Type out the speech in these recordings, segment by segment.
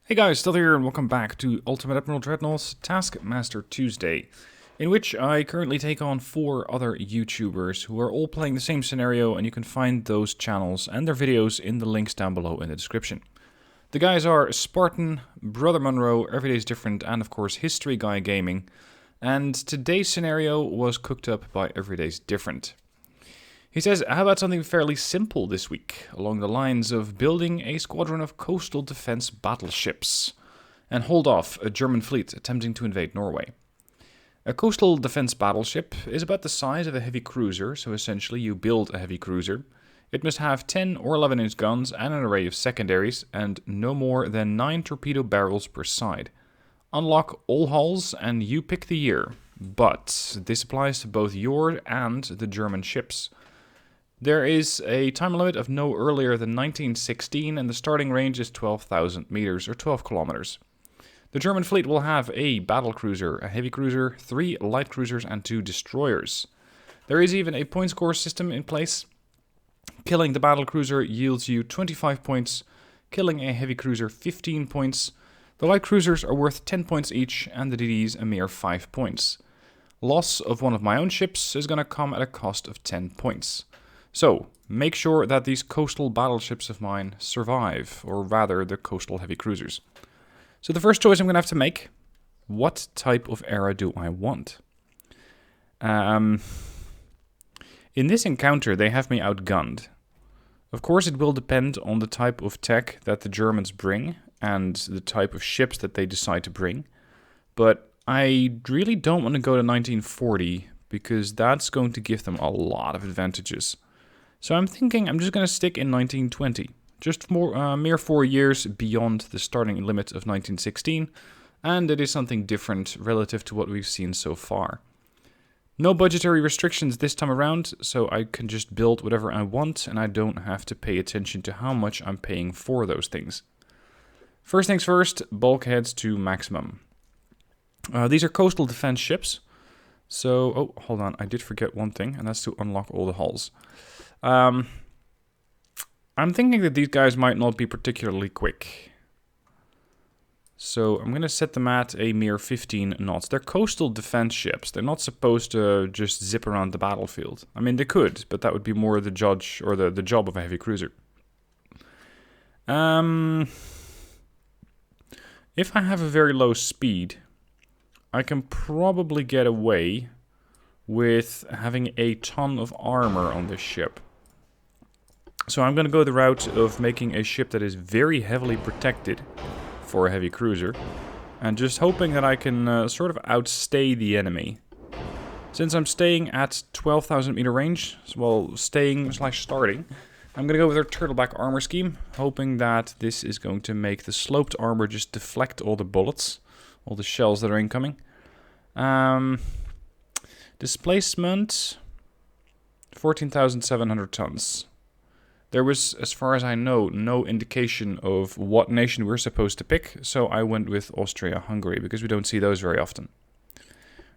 Hey guys, still here and welcome back to Ultimate Admiral Dreadnoughts Taskmaster Tuesday, in which I currently take on 4 other YouTubers who are all playing the same scenario, and you can find those channels and their videos in the links down below in the description. The guys are Spartan, Brother Monroe, Everyday's Different, and of course History Guy Gaming, and today's scenario was cooked up by Everyday's Different. He says, how about something fairly simple this week, along the lines of building a squadron of coastal defense battleships, and hold off a German fleet attempting to invade Norway. A coastal defense battleship is about the size of a heavy cruiser, so essentially you build a heavy cruiser. It must have 10 or 11-inch guns and an array of secondaries, and no more than 9 torpedo barrels per side. Unlock all hulls and you pick the year, but this applies to both your and the German ships. There is a time limit of no earlier than 1916, and the starting range is 12,000 meters or 12 kilometers. The German fleet will have a battlecruiser, a heavy cruiser, 3 light cruisers, and 2 destroyers. There is even a point score system in place. Killing the battlecruiser yields you 25 points, killing a heavy cruiser 15 points. The light cruisers are worth 10 points each, and the DDs a mere 5 points. Loss of one of my own ships is going to come at a cost of 10 points. So, make sure that these coastal battleships of mine survive, or rather the coastal heavy cruisers. So the first choice I'm going to have to make, what type of era do I want? In this encounter they have me outgunned. Of course it will depend on the type of tech that the Germans bring, and the type of ships that they decide to bring. But I really don't want to go to 1940, because that's going to give them a lot of advantages. So I'm thinking I'm just going to stick in 1920, just mere 4 years beyond the starting limit of 1916, and it is something different relative to what we've seen so far. No budgetary restrictions this time around, so I can just build whatever I want, and I don't have to pay attention to how much I'm paying for those things. First things first, bulkheads to maximum. These are coastal defense ships. So, oh, hold on, I did forget one thing, and that's to unlock all the hulls. I'm thinking that these guys might not be particularly quick. So I'm going to set them at a mere 15 knots. They're coastal defense ships. They're not supposed to just zip around the battlefield. I mean, they could, but that would be more the judge or the job of a heavy cruiser. If I have a very low speed, I can probably get away with having a ton of armor on this ship. So I'm going to go the route of making a ship that is very heavily protected for a heavy cruiser, and just hoping that I can sort of outstay the enemy. Since I'm staying at 12,000 meter range, well, starting, I'm going to go with our turtleback armor scheme, hoping that this is going to make the sloped armor just deflect all the bullets, all the shells that are incoming. Displacement, 14,700 tons. There was, as far as I know, no indication of what nation we're supposed to pick, so I went with Austria-Hungary, because we don't see those very often.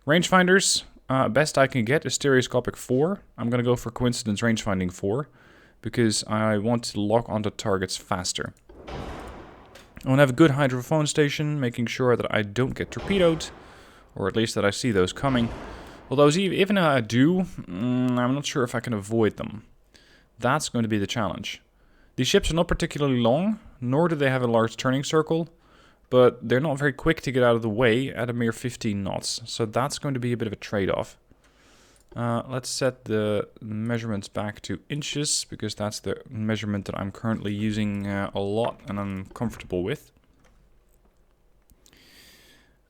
Rangefinders, best I can get is stereoscopic 4. I'm going to go for coincidence rangefinding 4, because I want to lock onto targets faster. I want to have a good hydrophone station, making sure that I don't get torpedoed, or at least that I see those coming. Although even if I do, I'm not sure if I can avoid them. That's going to be the challenge. These ships are not particularly long, nor do they have a large turning circle, but they're not very quick to get out of the way at a mere 15 knots, so that's going to be a bit of a trade-off. Let's set the measurements back to inches, because that's the measurement that I'm currently using a lot and I'm comfortable with.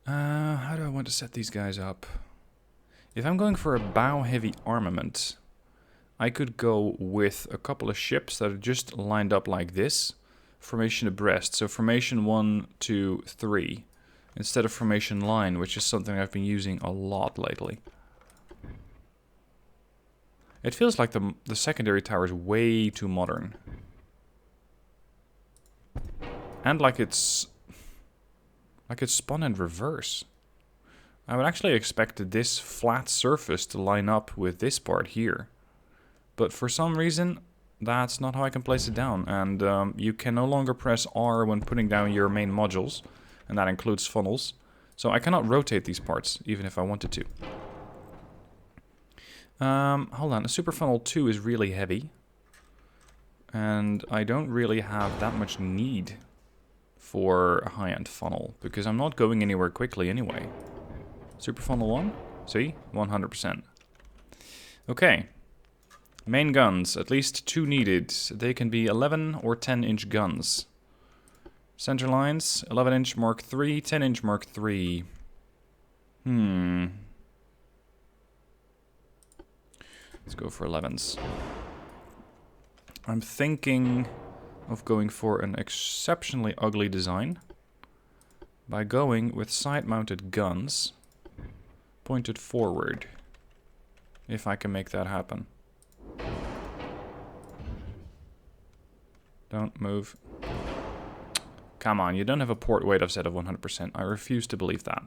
How do I want to set these guys up? If I'm going for a bow-heavy armament, I could go with a couple of ships that are just lined up like this, formation abreast, so formation 1, 2, 3, instead of formation line, which is something I've been using a lot lately. It feels like the secondary tower is way too modern. And like it's spun in reverse. I would actually expect this flat surface to line up with this part here. But for some reason, that's not how I can place it down. And you can no longer press R when putting down your main modules, and that includes funnels. So I cannot rotate these parts, even if I wanted to. Hold on, a Super Funnel 2 is really heavy. And I don't really have that much need for a high-end funnel, because I'm not going anywhere quickly anyway. Super Funnel 1? See? 100%. Okay. Main guns, at least 2 needed. They can be 11 or 10-inch guns. Center lines, 11-inch Mark III, 10-inch Mark III. Let's go for 11s. I'm thinking of going for an exceptionally ugly design by going with side-mounted guns pointed forward, if I can make that happen. Don't move. Come on, you don't have a port weight offset of 100%. I refuse to believe that.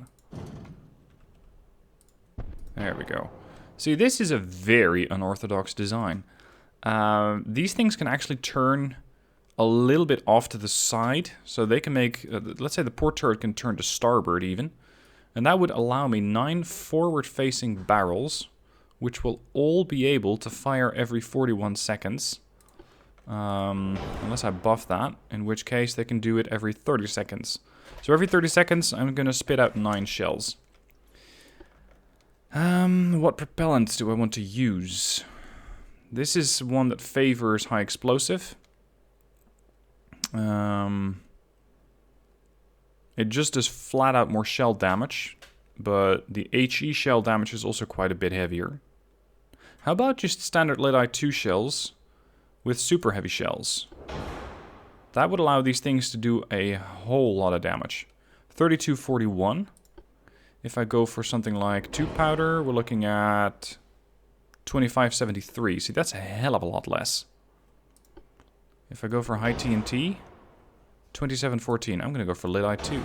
There we go. See, this is a very unorthodox design. These things can actually turn a little bit off to the side, so they can make, let's say the port turret can turn to starboard even, and that would allow me 9 forward-facing barrels, which will all be able to fire every 41 seconds, unless I buff that, in which case they can do it every 30 seconds. So every 30 seconds I'm going to spit out 9 shells. What propellant do I want to use? This is one that favors high explosive. It just does flat out more shell damage, but the HE shell damage is also quite a bit heavier. How about just standard lead-eye 2 shells with super heavy shells? That would allow these things to do a whole lot of damage. 3241. If I go for something like 2 powder, we're looking at 2573. See, that's a hell of a lot less. If I go for high TNT, 2714. I'm going to go for lead-eye 2.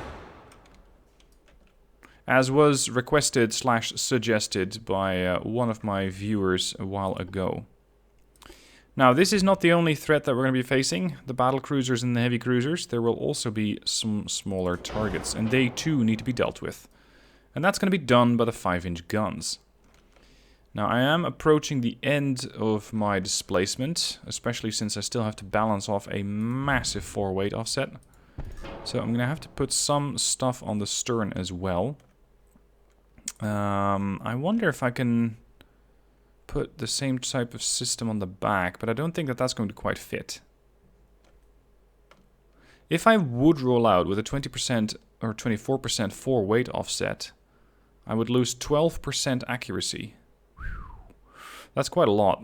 As was requested / suggested by one of my viewers a while ago. Now, this is not the only threat that we're going to be facing. The battle cruisers and the heavy cruisers. There will also be some smaller targets, and they too need to be dealt with. And that's going to be done by the 5-inch guns. Now, I am approaching the end of my displacement, especially since I still have to balance off a massive 4-weight offset. So I'm going to have to put some stuff on the stern as well. I wonder if I can put the same type of system on the back, but I don't think that that's going to quite fit. If I would roll out with a 20% or 24% 4-weight offset, I would lose 12% accuracy. That's quite a lot.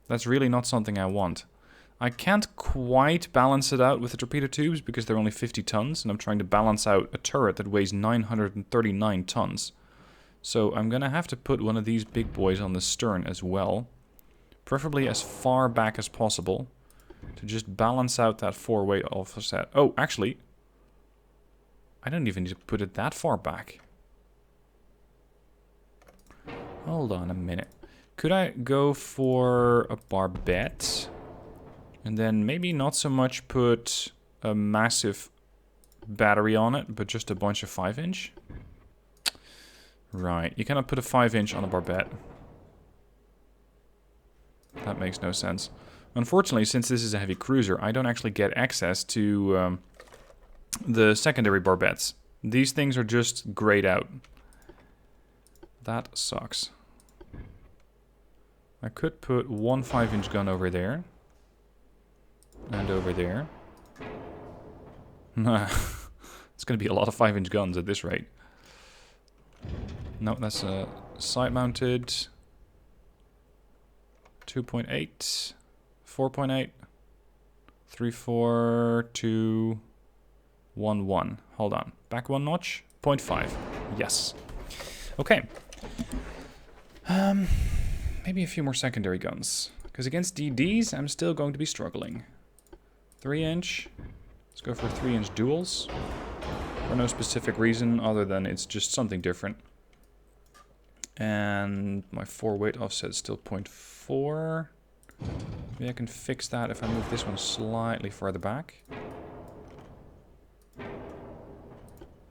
That's really not something I want. I can't quite balance it out with the torpedo tubes because they're only 50 tons, and I'm trying to balance out a turret that weighs 939 tons. So I'm going to have to put one of these big boys on the stern as well. Preferably as far back as possible to just balance out that 4-weight offset. Oh, actually, I don't even need to put it that far back. Hold on a minute. Could I go for a barbette? And then maybe not so much put a massive battery on it, but just a bunch of 5-inch? Right, you cannot put a 5-inch on a barbette. That makes no sense. Unfortunately, since this is a heavy cruiser, I don't actually get access to the secondary barbettes. These things are just grayed out. That sucks. I could put one 5-inch gun over there. And over there. It's going to be a lot of 5-inch guns at this rate. No, that's a side-mounted 2.8, 4.8, 3, 4, 2, 1, 1. Hold on. Back one notch. 0.5. Yes. Okay. Maybe a few more secondary guns. Because against DDs, I'm still going to be struggling. 3-inch. Let's go for 3-inch duels. For no specific reason other than it's just something different. And my 4-weight offset is still 0.4. Maybe I can fix that if I move this one slightly further back.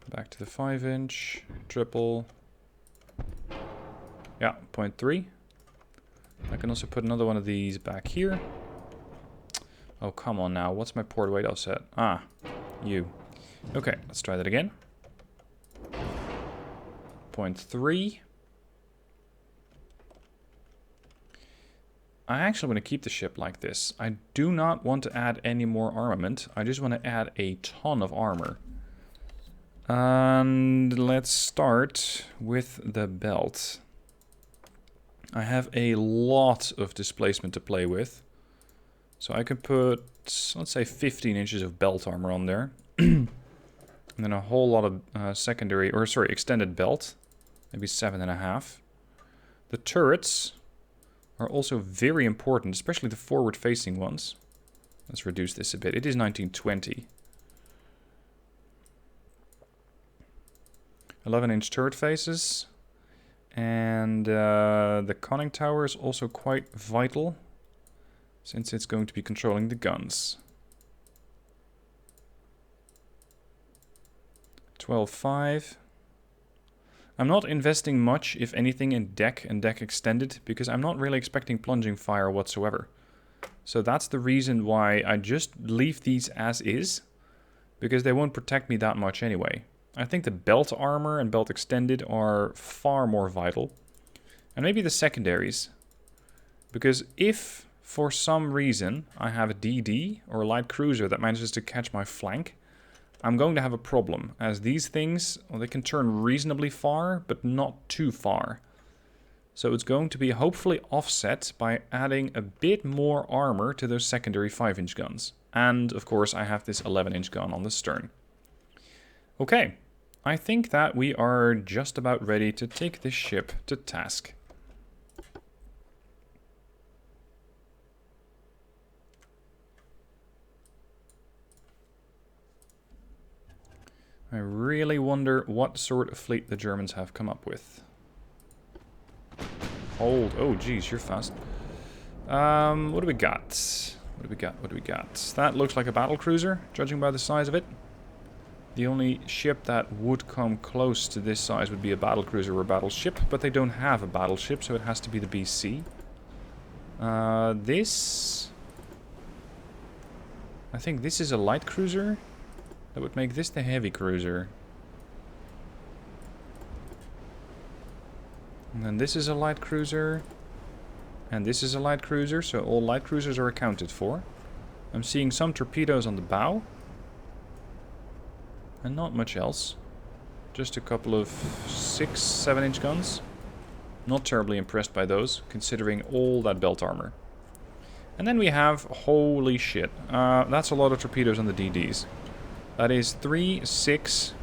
Back to the 5-inch. Triple. Yeah, 0.3. I can also put another one of these back here. Oh, come on now. What's my port weight offset? Ah, you. Okay, let's try that again. 0.3. I actually want to keep the ship like this. I do not want to add any more armament. I just want to add a ton of armor. And let's start with the belt. I have a lot of displacement to play with. So I could put, let's say, 15 inches of belt armor on there. And then a whole lot of extended belt. Maybe 7.5. The turrets are also very important, especially the forward-facing ones. Let's reduce this a bit. It is 1920. 11-inch turret faces. And the conning tower is also quite vital, since it's going to be controlling the guns. 12.5. I'm not investing much, if anything, in deck and deck extended, because I'm not really expecting plunging fire whatsoever. So that's the reason why I just leave these as is, because they won't protect me that much anyway. I think the belt armor and belt extended are far more vital. And maybe the secondaries. Because if, for some reason, I have a DD or a light cruiser that manages to catch my flank, I'm going to have a problem, as these things, well, they can turn reasonably far, but not too far. So it's going to be hopefully offset by adding a bit more armor to those secondary 5-inch guns. And, of course, I have this 11-inch gun on the stern. Okay, I think that we are just about ready to take this ship to task. I really wonder what sort of fleet the Germans have come up with. Hold. Oh, geez, you're fast. What do we got? What do we got? What do we got? That looks like a battlecruiser, judging by the size of it. The only ship that would come close to this size would be a battlecruiser or a battleship, but they don't have a battleship, so it has to be the BC. This... I think this is a light cruiser. That would make this the heavy cruiser. And then this is a light cruiser. And this is a light cruiser, so all light cruisers are accounted for. I'm seeing some torpedoes on the bow. And not much else. Just a couple of 6-7-inch guns. Not terribly impressed by those, considering all that belt armor. And then we have, holy shit, that's a lot of torpedoes on the DDs. That is 3, 6,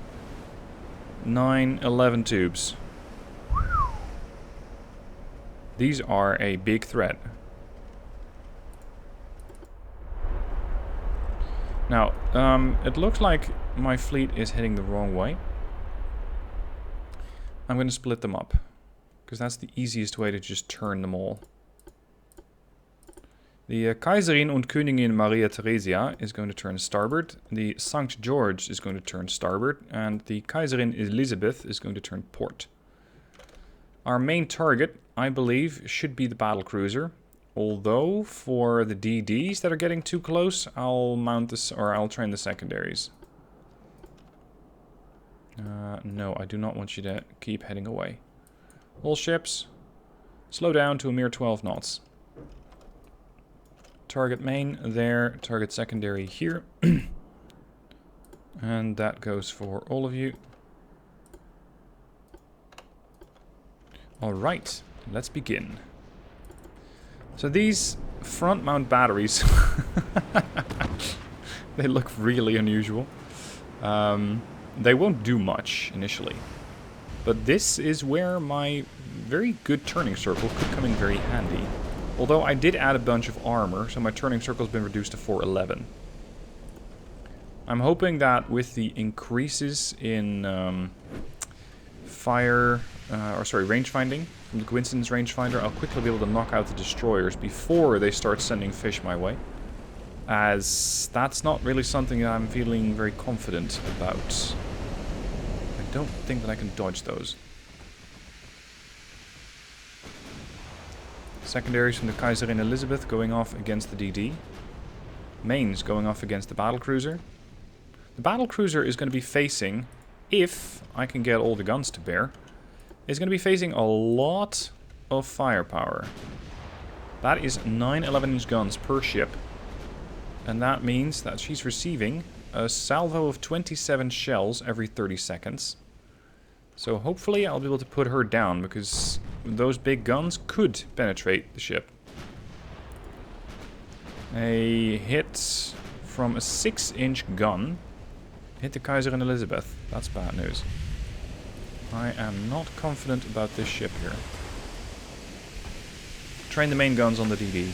9, 11 tubes. These are a big threat. Now, it looks like my fleet is heading the wrong way. I'm going to split them up, because that's the easiest way to just turn them all. The Kaiserin und Königin Maria Theresia is going to turn starboard. The St. George is going to turn starboard. And the Kaiserin Elizabeth is going to turn port. Our main target, I believe, should be the battlecruiser. Although, for the DDs that are getting too close, I'll mount this, or I'll train the secondaries. No, I do not want you to keep heading away. All ships, slow down to a mere 12 knots. Target main there, target secondary here. And that goes for all of you. Alright, let's begin. So these front mount batteries, they look really unusual. They won't do much initially. But this is where my very good turning circle could come in very handy. Although I did add a bunch of armor, so my turning circle has been reduced to 411. I'm hoping that with the increases in fire range finding from the coincidence rangefinder, I'll quickly be able to knock out the destroyers before they start sending fish my way. As that's not really something I'm feeling very confident about. I don't think that I can dodge those. Secondaries from the Kaiserin Elizabeth going off against the DD. Mains going off against the battlecruiser. The battlecruiser is going to be facing, if I can get all the guns to bear, is going to be facing a lot of firepower. That is 9 11-inch guns per ship. And that means that she's receiving a salvo of 27 shells every 30 seconds. So hopefully I'll be able to put her down, because those big guns could penetrate the ship. A hit from a 6-inch gun hit the Kaiserin Elizabeth. That's bad news. I am not confident about this ship here. Train the main guns on the DD.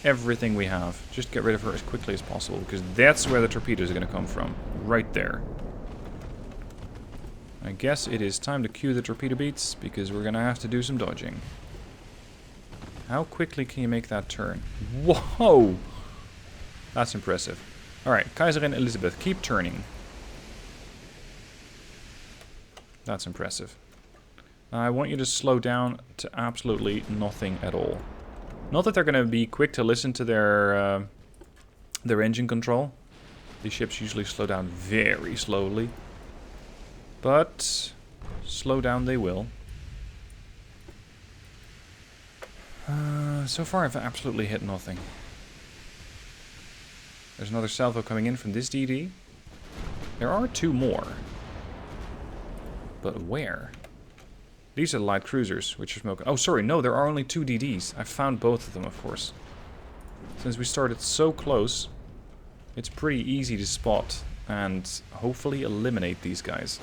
Everything we have. Just get rid of her as quickly as possible, because that's where the torpedoes are going to come from. Right there. I guess it is time to cue the torpedo beats, because we're going to have to do some dodging. How quickly can you make that turn? Whoa! That's impressive. Alright, Kaiserin Elizabeth, keep turning. That's impressive. I want you to slow down to absolutely nothing at all. Not that they're going to be quick to listen to their engine control. These ships usually slow down very slowly. But slow down they will. So far I've absolutely hit nothing. There's another salvo coming in from this DD. There are 2 more. But where? These are the light cruisers, which are smoking. Oh, sorry, no, there are only 2 DDs. I found both of them, of course. Since we started so close, it's pretty easy to spot and hopefully eliminate these guys.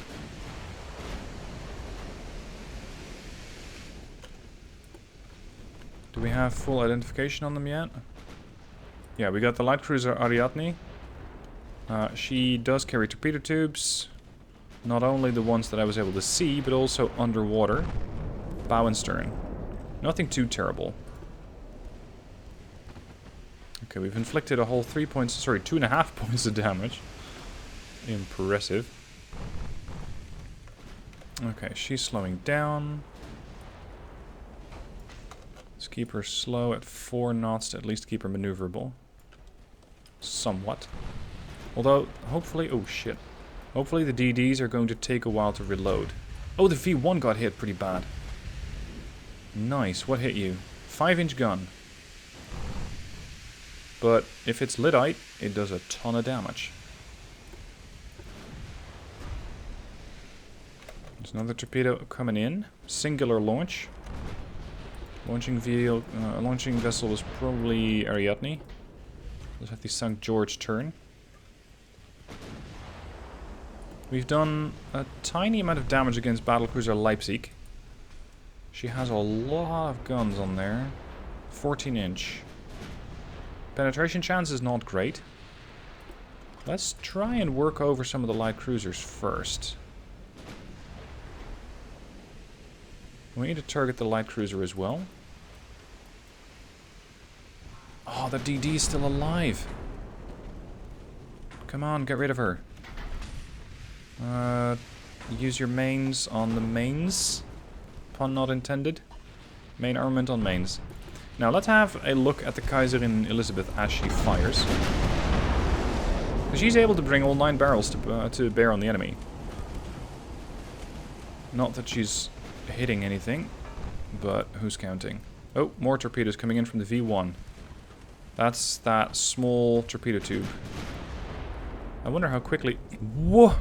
Do we have full identification on them yet? Yeah, we got the light cruiser Ariadne. She does carry torpedo tubes. Not only the ones that I was able to see, but also underwater. Bow and stern. Nothing too terrible. Okay, we've inflicted a whole 2.5 points of damage. Impressive. Okay, she's slowing down. Let's keep her slow at 4 knots to at least keep her maneuverable. Somewhat. Although, hopefully... Oh, shit. Hopefully the DDs are going to take a while to reload. Oh, the V1 got hit pretty bad. Nice. What hit you? 5-inch gun. But if it's lyddite, it does a ton of damage. There's another torpedo coming in. Singular launch. Launching vessel was probably Ariadne. Let's have the St. George turn. We've done a tiny amount of damage against battlecruiser Leipzig. She has a lot of guns on there. 14-inch. Penetration chance is not great. Let's try and work over some of the light cruisers first. We need to target the light cruiser as well. Oh, the DD is still alive. Come on, get rid of her. Use your mains on the mains. Pun not intended. Main armament on mains. Now let's have a look at the Kaiserin Elizabeth as she fires. She's able to bring all 9 barrels to bear on the enemy. Not that she's hitting anything, but who's counting? Oh, more torpedoes coming in from the V1. That's that small torpedo tube. I wonder how quickly... Whoa!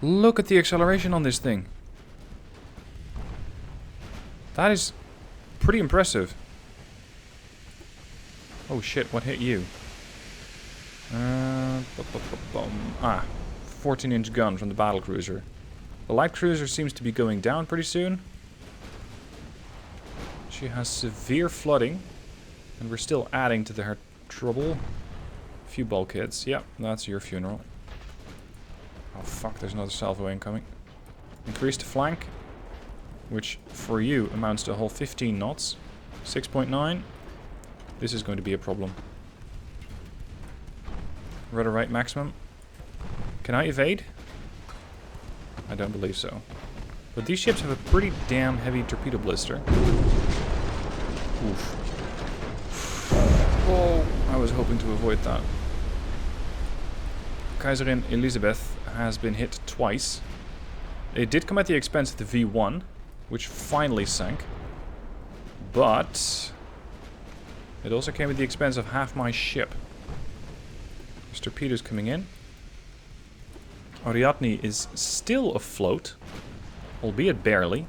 Look at the acceleration on this thing. That is pretty impressive. Oh shit, what hit you? 14-inch gun from the battlecruiser. The light cruiser seems to be going down pretty soon. She has severe flooding. And we're still adding to her trouble. A few bulkheads. Yep, that's your funeral. Oh fuck, there's another salvo incoming. Increase the flank. which for you amounts to a whole 15 knots. 6.9. This is going to be a problem. Rudder right maximum. Can I evade? I don't believe so. But these ships have a pretty damn heavy torpedo blister. Oof. Oh, I was hoping to avoid that. Kaiserin Elizabeth has been hit twice. It did come at the expense of the V1, which finally sank. But it also came at the expense of half my ship. There's torpedoes coming in. Ariadne is still afloat, albeit barely.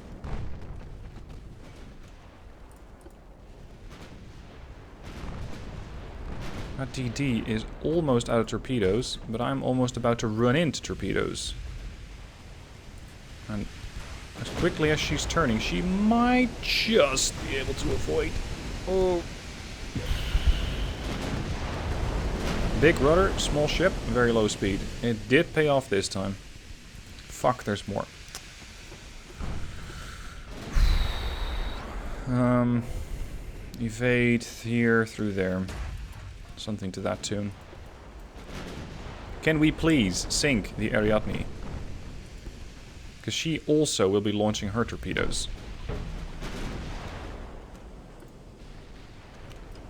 That DD is almost out of torpedoes, but I'm almost about to run into torpedoes. And as quickly as she's turning, she might just be able to avoid. Oh. Big rudder, small ship, very low speed. It did pay off this time. Fuck, there's more. Evade here through there. Something to that tune. Can we please sink the Ariadne? Because she also will be launching her torpedoes.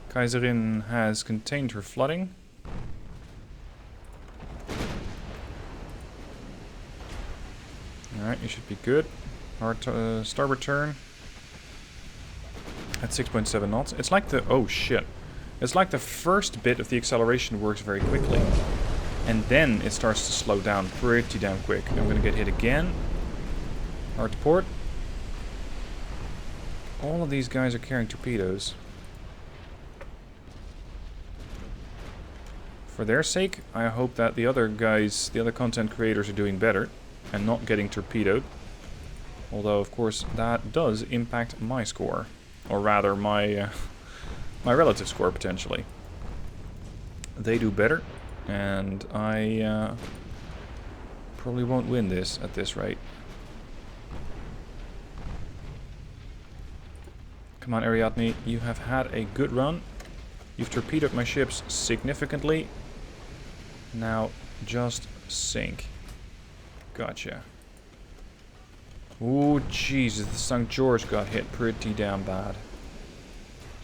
Kaiserin has contained her flooding. Alright, you should be good. Hard starboard turn. At 6.7 knots. It's like the... Oh shit. It's like the first bit of the acceleration works very quickly. And then it starts to slow down pretty damn quick. I'm gonna get hit again. Hard to port. All of these guys are carrying torpedoes. For their sake, I hope that the other guys, the other content creators are doing better. And not getting torpedoed. Although, of course, that does impact my score. Or rather, my relative score, potentially. They do better. And I probably won't win this at this rate. Come on, Ariadne. You have had a good run. You've torpedoed my ships significantly. Now, just sink. Gotcha. Ooh, Jesus, the St. George got hit pretty damn bad.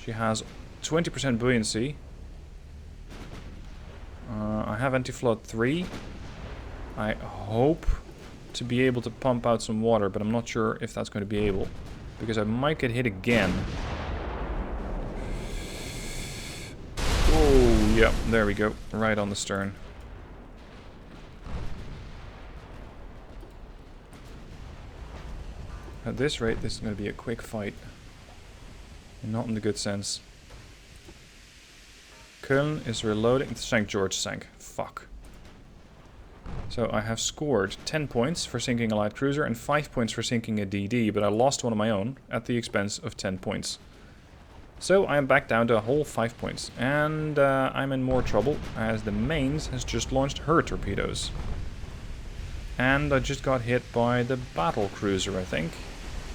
She has 20% buoyancy. I have anti-flood 3. I hope to be able to pump out some water, but I'm not sure if that's going to be able. Because I might get hit again. Oh, yep, there we go. Right on the stern. At this rate, this is going to be a quick fight. And not in the good sense. Köln is reloading. St. George sank. Fuck. So I have scored 10 points for sinking a light cruiser and 5 points for sinking a DD, but I lost one of my own at the expense of 10 points. So I am back down to a whole 5 points. And I'm in more trouble as the Mains has just launched her torpedoes. And I just got hit by the battle cruiser, I think.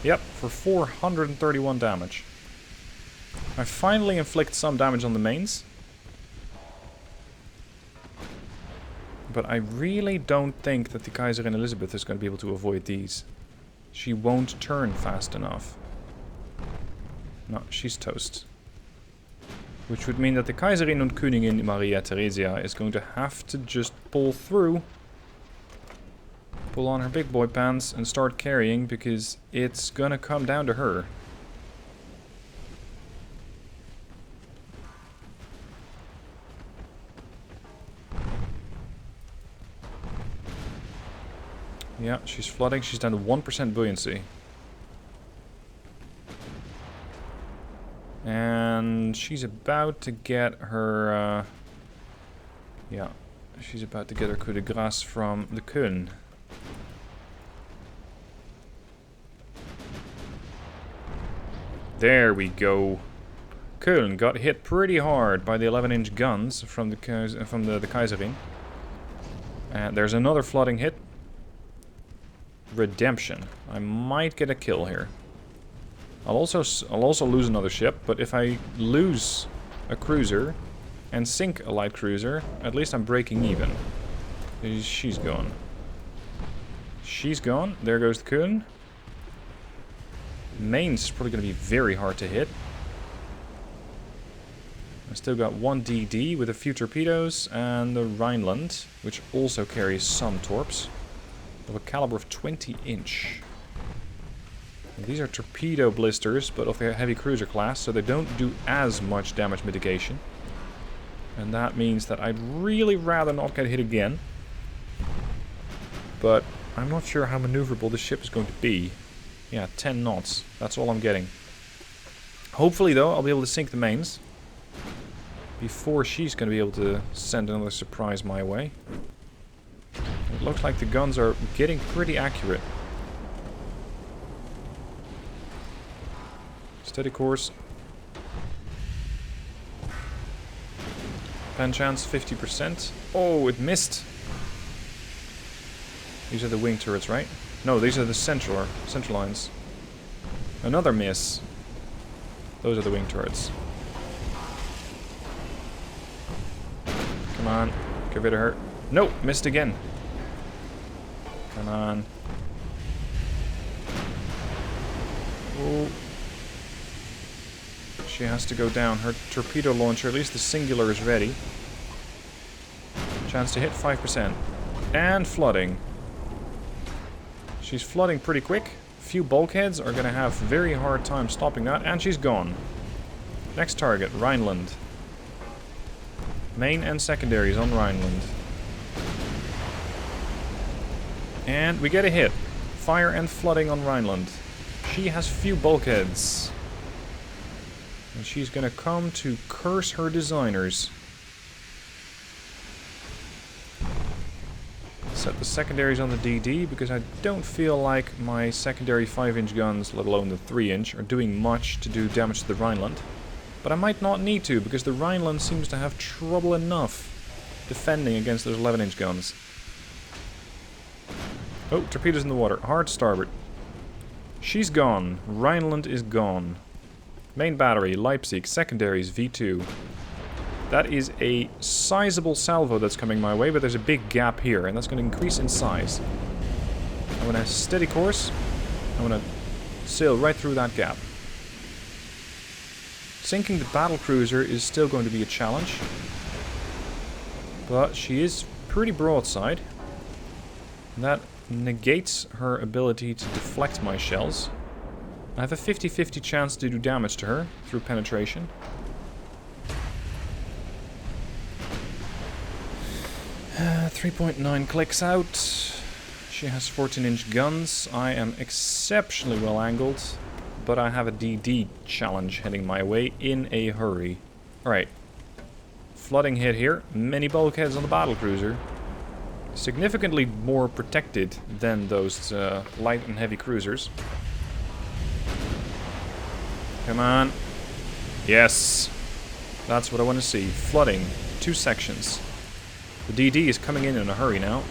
Yep, for 431 damage. I finally inflict some damage on the Mains. But I really don't think that the Kaiserin Elizabeth is going to be able to avoid these. She won't turn fast enough. No, she's toast. Which would mean that the Kaiserin und Königin Maria Theresia is going to have to just pull through. Pull on her big boy pants and start carrying, because it's gonna come down to her. Yeah, she's flooding. She's down to 1% buoyancy. And she's about to get her... yeah, she's about to get her coup de grace from the Köln. There we go. Köln got hit pretty hard by the 11-inch guns from the Kaiserin. And there's another flooding hit. Redemption. I might get a kill here. I'll also lose another ship, but if I lose a cruiser and sink a light cruiser, at least I'm breaking even. She's gone. She's gone. There goes the Kuhn. Main's probably going to be very hard to hit. I still got one DD with a few torpedoes and the Rhineland, which also carries some torps of a caliber of 20-inch. These are torpedo blisters, but of a heavy cruiser class, so they don't do as much damage mitigation. And that means that I'd really rather not get hit again. But I'm not sure how maneuverable this ship is going to be. Yeah, 10 knots. That's all I'm getting. Hopefully, though, I'll be able to sink the mains before she's going to be able to send another surprise my way. It looks like the guns are getting pretty accurate. Steady course. Pen chance 50%. Oh, it missed. These are the wing turrets, right? No, these are the central lines. Another miss. Those are the wing turrets. Come on, get rid of her. No, missed again. Come on. Oh. She has to go down. Her torpedo launcher, at least the singular, is ready. Chance to hit 5%. And flooding. She's flooding pretty quick. Few bulkheads are going to have very hard time stopping that. And she's gone. Next target, Rhineland. Main and secondaries on Rhineland. And we get a hit. Fire and flooding on Rhineland. She has few bulkheads. And she's gonna come to curse her designers. Set the secondaries on the DD, because I don't feel like my secondary 5-inch guns, let alone the 3-inch, are doing much to do damage to the Rhineland. But I might not need to, because the Rhineland seems to have trouble enough defending against those 11-inch guns. Oh, torpedoes in the water. Hard starboard. She's gone. Rhineland is gone. Main battery, Leipzig, secondaries, V2. That is a sizable salvo that's coming my way, but there's a big gap here, and that's going to increase in size. I'm going to steady course. I'm going to sail right through that gap. Sinking the battlecruiser is still going to be a challenge, but she is pretty broadside. That negates her ability to deflect my shells. I have a 50-50 chance to do damage to her through penetration. Uh, 3.9 clicks out. She has 14-inch guns. I am exceptionally well angled, but I have a DD challenge heading my way in a hurry. Alright. Flooding hit here. Many bulkheads on the battlecruiser. Significantly more protected than those light and heavy cruisers. Come on. Yes. That's what I want to see. Flooding. 2 sections. The DD is coming in a hurry now.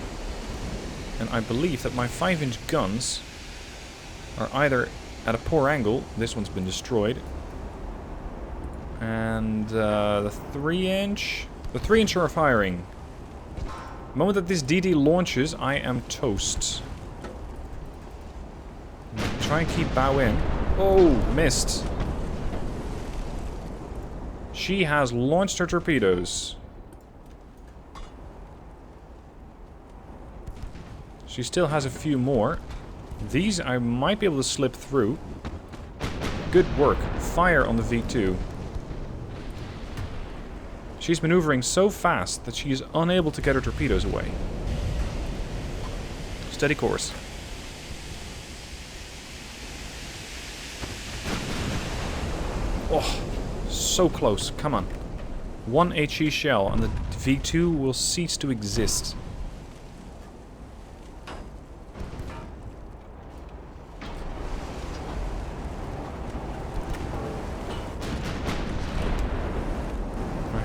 And I believe that my 5-inch guns are either at a poor angle. This one's been destroyed. And the 3-inch... The 3-inch are firing. The moment that this DD launches, I am toast. Try and keep bow in. Oh, missed. She has launched her torpedoes. She still has a few more. These I might be able to slip through. Good work. Fire on the V2. She's maneuvering so fast that she is unable to get her torpedoes away. Steady course. Oh, so close. Come on. 1 HE shell and the V2 will cease to exist.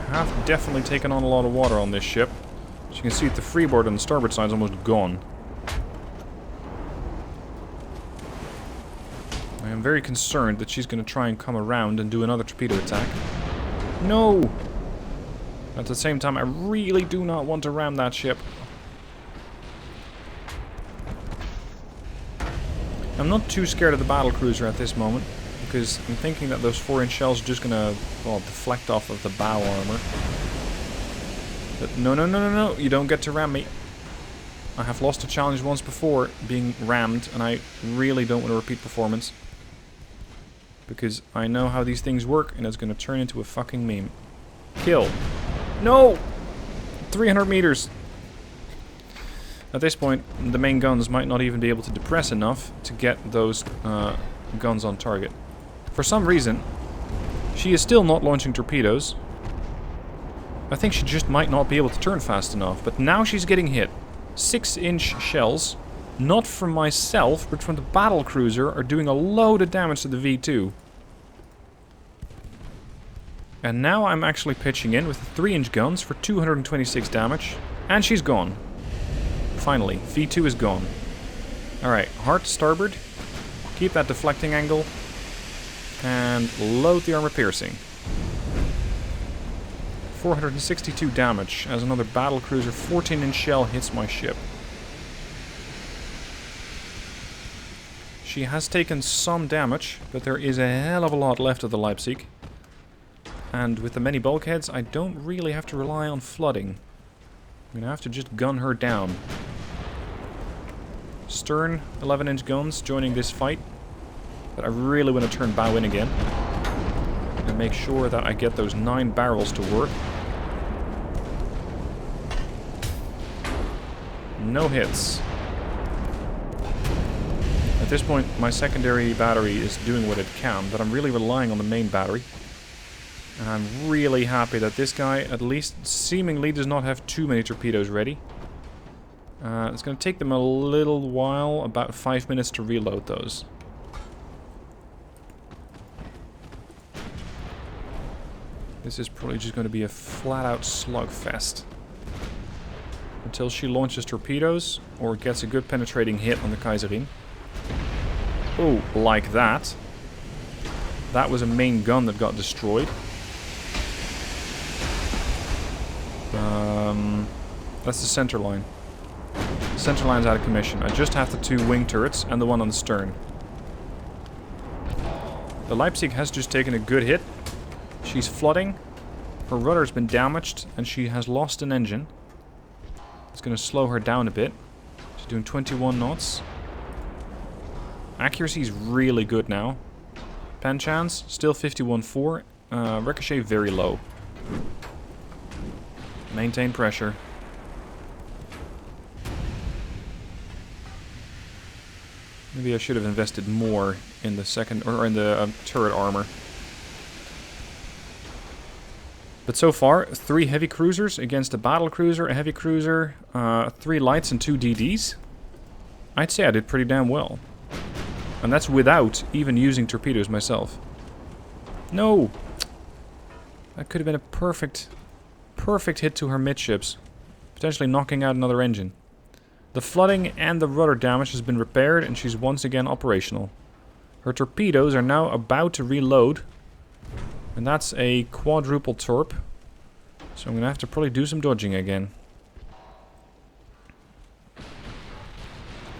Have definitely taken on a lot of water on this ship. As you can see, the freeboard on the starboard side is almost gone. I I'm very concerned that she's going to try and come around and do another torpedo attack. No! At the same time, I really do not want to ram that ship. I'm not too scared of the battlecruiser at this moment, because I'm thinking that those 4-inch shells are just going to, well, deflect off of the bow armor. But no, you don't get to ram me. I have lost a challenge once before being rammed, and I really don't want to repeat performance. Because I know how these things work, and it's going to turn into a fucking meme. Kill. No! 300 meters. At this point, the main guns might not even be able to depress enough to get those guns on target. For some reason, she is still not launching torpedoes. I think she just might not be able to turn fast enough, but now she's getting hit. 6-inch shells, not from myself, but from the battlecruiser, are doing a load of damage to the V2. And now I'm actually pitching in with the 3-inch guns for 226 damage, and she's gone. Finally, V2 is gone. Alright, hard to starboard, keep that deflecting angle, and load the armor piercing. 462 damage as another battlecruiser 14-inch shell hits my ship. She has taken some damage, but there is a hell of a lot left of the Leipzig. And with the many bulkheads, I don't really have to rely on flooding. I'm gonna have to just gun her down. Stern 11-inch guns joining this fight, but I really want to turn bow in again and make sure that I get those 9 barrels to work. No hits. At this point, my secondary battery is doing what it can, but I'm really relying on the main battery. And I'm really happy that this guy, at least seemingly, does not have too many torpedoes ready. It's going to take them a little while, about 5 minutes to reload those. This is probably just going to be a flat-out slugfest. Until she launches torpedoes, or gets a good penetrating hit on the Kaiserin. Oh, like that. That was a main gun that got destroyed. That's the center line. The center line's out of commission. I just have the 2 wing turrets and the one on the stern. The Leipzig has just taken a good hit. She's flooding. Her rudder's been damaged and she has lost an engine. It's going to slow her down a bit. She's doing 21 knots. Accuracy's really good now. Pen chance, still 51.4. Ricochet very low. Maintain pressure. Maybe I should have invested more in the second, or in the turret armor. But so far, 3 heavy cruisers against a battle cruiser, a heavy cruiser, 3 lights and 2 DDs. I'd say I did pretty damn well. And that's without even using torpedoes myself. No! That could have been a perfect hit to her midships. Potentially knocking out another engine. The flooding and the rudder damage has been repaired and she's once again operational. Her torpedoes are now about to reload. And that's a quadruple torp. So I'm going to have to probably do some dodging again.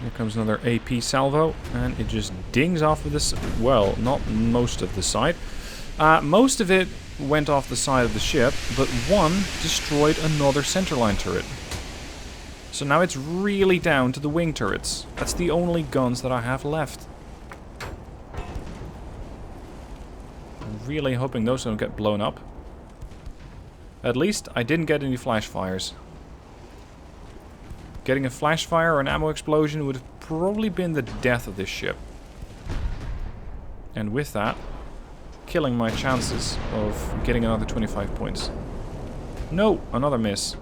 Here comes another AP salvo. And it just dings off of this. Well, not most of the side. Most of it went off the side of the ship. But one destroyed another centerline turret. So now it's really down to the wing turrets. That's the only guns that I have left. I'm really hoping those don't get blown up. At least I didn't get any flash fires. Getting a flash fire or an ammo explosion would have probably been the death of this ship. And with that, killing my chances of getting another 25 points. No, another miss.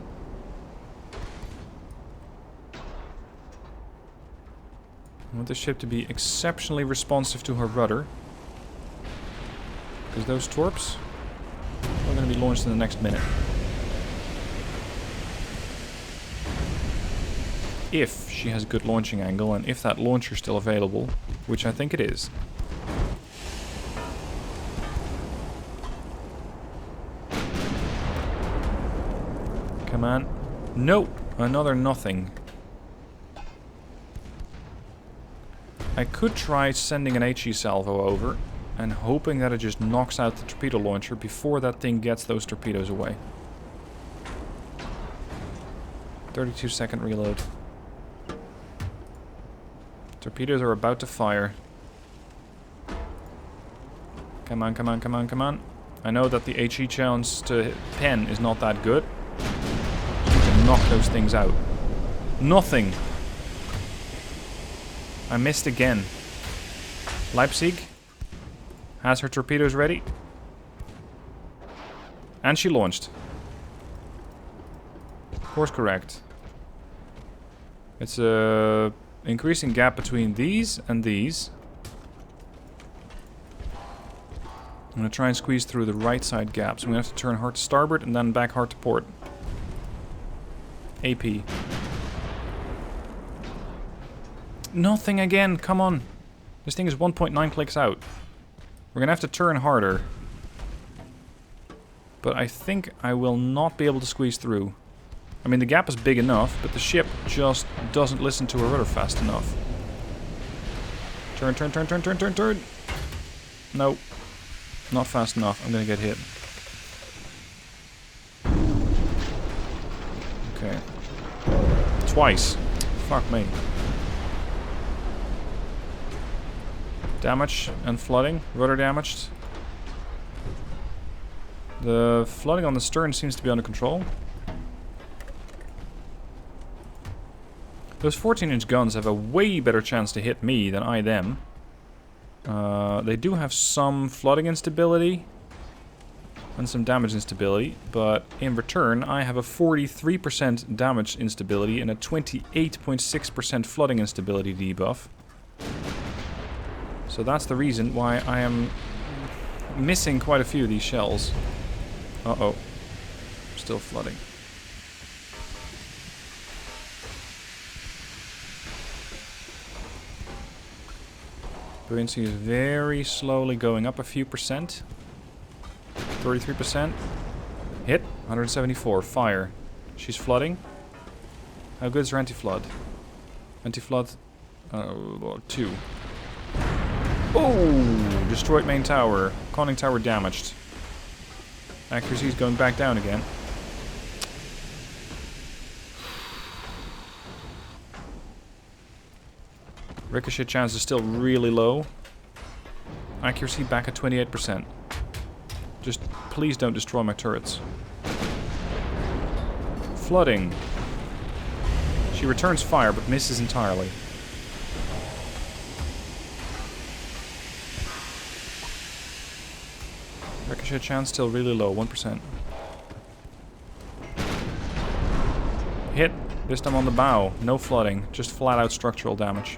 I want the ship to be exceptionally responsive to her rudder. Because those torps are going to be launched in the next minute. If she has a good launching angle and if that launcher is still available, which I think it is. man. Nope. Another nothing. I could try sending an HE salvo over and hoping that it just knocks out the torpedo launcher before that thing gets those torpedoes away. 32-second reload. Torpedoes are about to fire. Come on, come on, come on, come on. I know that the HE challenge to pen is not that good. Just need to knock those things out. Nothing. I missed again. Leipzig has her torpedoes ready. And she launched. Course correct. It's a increasing gap between these and these. I'm going to try and squeeze through the right side gaps. I'm going to have to turn hard to starboard and then back hard to port. AP. Nothing again, come on. This thing is 1.9 clicks out. We're going to have to turn harder. But I think I will not be able to squeeze through. I mean, the gap is big enough, but the ship just doesn't listen to her rudder fast enough. Turn, turn, turn, turn, turn, turn, turn. Nope. Not fast enough. I'm gonna get hit. Okay. Twice. Fuck me. Damage and flooding. Rudder damaged. The flooding on the stern seems to be under control. Those 14-inch guns have a way better chance to hit me than I them. They do have some flooding instability and some damage instability, but in return I have a 43% damage instability and a 28.6% flooding instability debuff. So that's the reason why I am missing quite a few of these shells. Uh-oh. Still flooding. Buoyancy is very slowly going up a few percent. 33%. Hit. 174. Fire. She's flooding. How good is her anti-flood? Anti-flood. 2. Oh! Destroyed main tower. Conning tower damaged. Accuracy is going back down again. Ricochet chance is still really low. Accuracy back at 28%. Just please don't destroy my turrets. Flooding. She returns fire but misses entirely. Ricochet chance still really low, 1%. Hit. This time on the bow. No flooding, just flat out structural damage.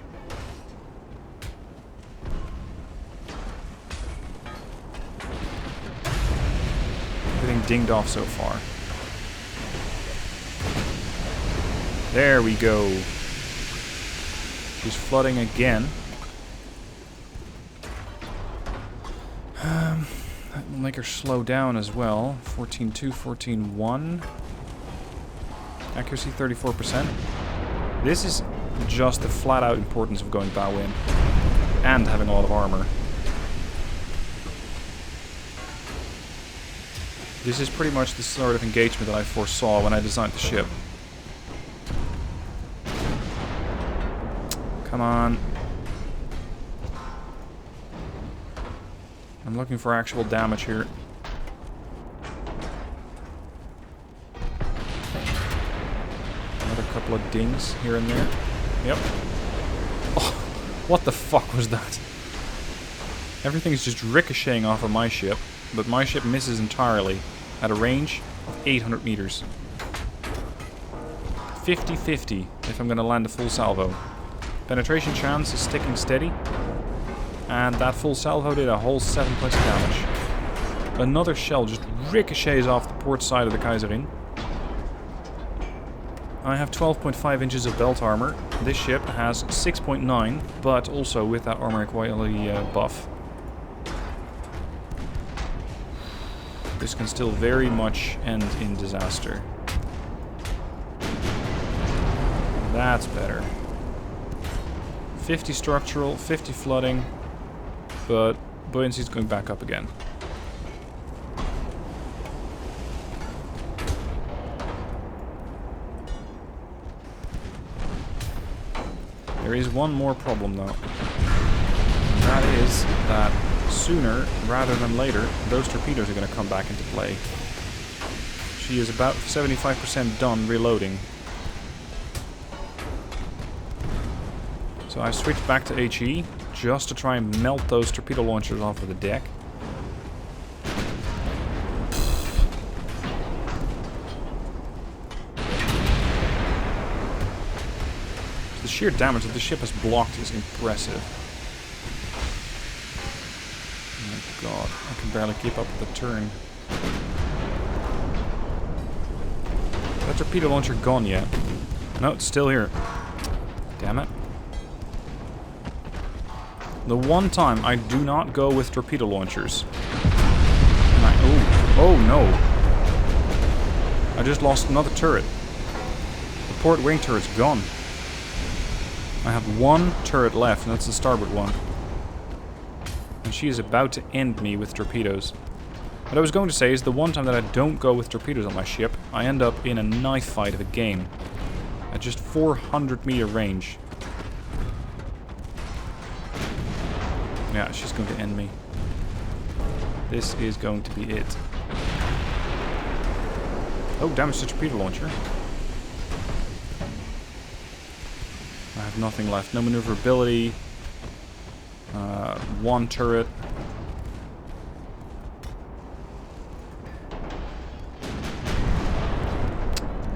Dinged off so far. There we go. She's flooding again. That will make her slow down as well. 14.2, 14.1. Accuracy 34%. This is just the flat out importance of going bow in and having a lot of armor. This is pretty much the sort of engagement that I foresaw when I designed the ship. Come on. I'm looking for actual damage here. Another couple of dings here and there. Yep. Oh, what the fuck was that? Everything's just ricocheting off of my ship, but my ship misses entirely at a range of 800 meters. 50-50 if I'm going to land a full salvo. Penetration chance is sticking steady. And that full salvo did a whole 7 points of damage. Another shell just ricochets off the port side of the Kaiserin. I have 12.5 inches of belt armor. This ship has 6.9, but also with that armor quality buff. This can still very much end in disaster. That's better. 50 structural, 50 flooding, but buoyancy's going back up again. There is one more problem though. That is that sooner rather than later, those torpedoes are going to come back into play. She is about 75% done reloading. So I switched back to HE just to try and melt those torpedo launchers off of the deck. The sheer damage that the ship has blocked is impressive. Oh my god, I can barely keep up with the turn. Is that torpedo launcher gone yet? No, it's still here. Damn it. The one time I do not go with torpedo launchers. And oh no. I just lost another turret. The port wing turret's gone. I have one turret left, and that's the starboard one. And she is about to end me with torpedoes. What I was going to say is the one time that I don't go with torpedoes on my ship, I end up in a knife fight of a game. At just 400 meter range. Yeah, she's going to end me. This is going to be it. Oh, damage to torpedo launcher. I have nothing left. No maneuverability. One turret.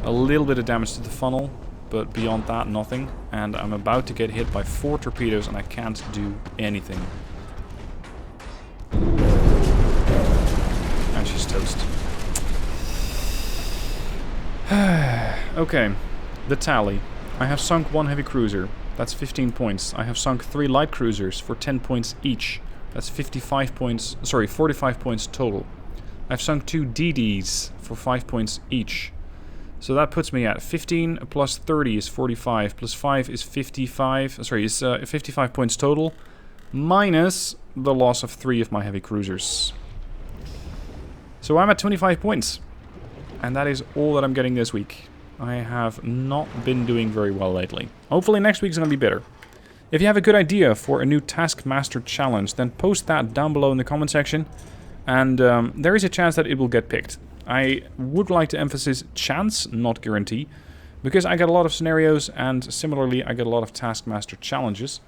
A little bit of damage to the funnel, but beyond that, nothing. And I'm about to get hit by 4 torpedoes and I can't do anything. And she's toast. Okay, the tally. I have sunk 1 heavy cruiser. That's 15 points. I have sunk 3 light cruisers for 10 points each. That's 55 points, sorry, 45 points total. I've sunk 2 DDs for 5 points each. So that puts me at 15 plus 30 is 45, plus 5 is 55, sorry, is 55 points total, minus the loss of 3 of my heavy cruisers. So I'm at 25 points. And that is all that I'm getting this week. I have not been doing very well lately. Hopefully next week's going to be better. If you have a good idea for a new Taskmaster challenge, then post that down below in the comment section. And there is a chance that it will get picked. I would like to emphasize chance, not guarantee, because I get a lot of scenarios and similarly I get a lot of Taskmaster challenges.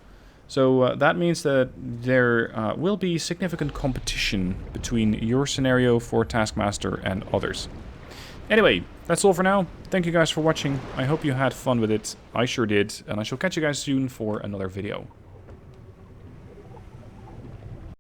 So that means that there will be significant competition between your scenario for Taskmaster and others. Anyway, that's all for now. Thank you guys for watching. I hope you had fun with it. I sure did. And I shall catch you guys soon for another video.